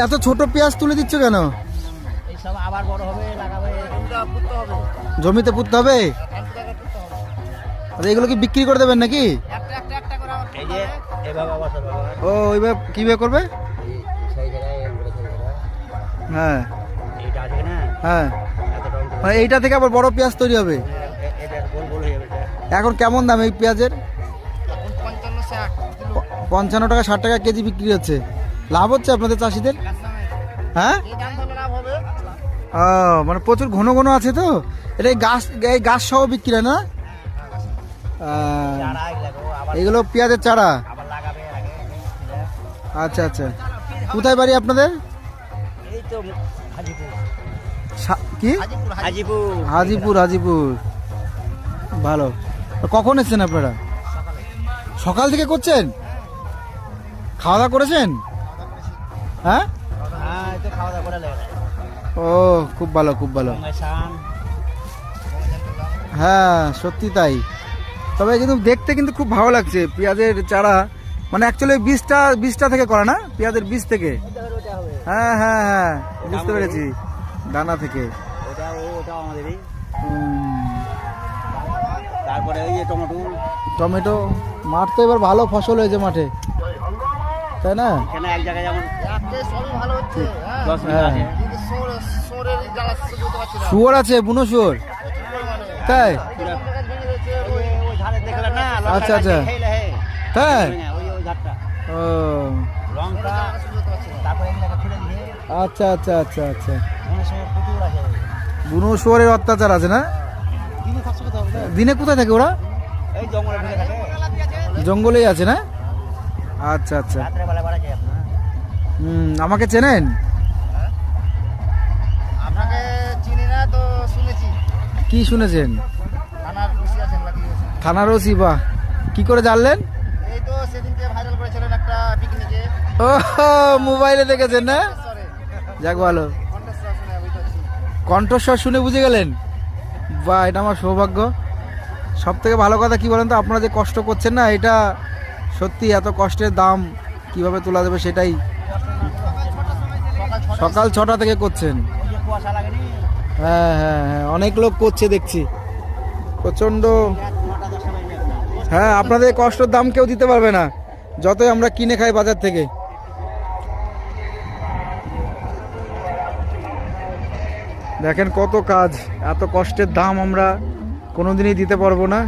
এত ছোট পেঁয়াজ তুলে দিচ্ছ কেন? এইসব আবার বড় হবে, লাগাবে, জমিতে পুঁততে হবে। আচ্ছা, এগুলো কি বিক্রি করে দেবেন নাকি? এই যে এভাবে আবার ও ওইভাবে কিভাবে করবে? হ্যাঁ এইটা আছে না, হ্যাঁ, এত রং মানে এইটা থেকে আবার বড় পেঁয়াজ তৈরি হবে। এটা গোল গোল হয়ে যাবে। এখন কেমন দাম এই পেঁয়াজের? 55 টাকা 60 টাকা কেজি বিক্রি হচ্ছে। লাভ হচ্ছে আপনাদের চাষিদের? হ্যাঁ, ও মানে প্রচুর ঘন ঘন আছে তো। এটা এই গাছ সহ বিক্রি হয় না? এগুলো পেঁয়াজের চারা। আবার লাগাবে আগে। আচ্ছা আচ্ছা, কোথায় বাড়ি আপনাদের? এই তো হাজিপুর। কি? হাজিপুর। হাজিপুর, হাজিপুর। ভালো। কখন এসছেন আপনারা? সকাল থেকে করছেন? খাওয়া দাওয়া করেছেন? হ্যাঁ, হ্যাঁ, এই তো খাওয়া দাওয়া করে লেগে ও খুব ভালো, খুব ভালো। শান। হ্যাঁ সত্যি তাই। তবে কিন্তু দেখতে কিন্তু খুব ভালো লাগছে পেঁয়াজের চারা, মানে অ্যাকচুয়ালি বীজটা থেকে করা না, পেঁয়াজের বীজ থেকে। হ্যাঁ হ্যাঁ হ্যাঁ, বুঝতে পেরেছি, দানা থেকে। ওটা আমাদেরই। হুম। তারপরে ওই যে টমেটো মাঠ তো এবার ভালো ফসল হয়েছে মাঠে, তাই না? এখানে এক জায়গায় যেমন ভালো হচ্ছে। হ্যাঁ, শুয়োর শুয়োর আছে, বুনো শুয়োর, তাই? ওই ধারে দেখলেন না, আচ্ছা, আচ্ছা। তাই? ওই ধারটা ও লঙ্কা, তারপরে এগুলোকে ছেড়ে দিয়ে আচ্ছা আচ্ছা আচ্ছা আচ্ছা, মনে সময় প্রচুর আছে। বুনো শুয়োরের অত্যাচার আছে না? দিনে থাকতে হবে না? দিনে কোথায় থাকে ওরা? এই জঙ্গলে ঢুকে থাকে, জঙ্গলেই আছে না? আচ্ছা আচ্ছা। রাত্রে বেলা বেড়া যায় আপনার। আমাকে চেনেন? আপনাকে চিনি না তো শুনেছি। কি শুনেছেন? থানার ওসি আছেন নাকি? থানার ওসি? বাহ, কি করে জানলেন? এই তো সেদিনকে ভাইরাল করেছিলেন একটা পিকনিকে। ও মোবাইলে দেখেছেন না? যাক ভালো, কণ্ঠস্বর শুনে আমি তো আছি। কণ্ঠস্বর শুনে বুঝে গেলেন। বাহ, এটা আমার সৌভাগ্য। সব থেকে ভালো কথা কি বলেন তো, আপনারা যে কষ্ট করছেন না, এটা সত্যি এত কষ্টের দাম কিভাবে তোলা যাবে সেটাই সকাল 6টা থেকে করছেন। ওই যে কুয়াশা লাগেনি, হ্যাঁ হ্যাঁ হ্যাঁ, অনেক লোক করছে দেখছি, প্রচণ্ড। 9টা-10টা বাজে আপনার। হ্যাঁ, আপনাদের কষ্টের দাম কেউ দিতে পারবে না, যতই আমরা কিনে খাই বাজার থেকে। দেখেন কত কাজ, এত কষ্টের দাম আমরা কোনোদিনই দিতে পারবো না।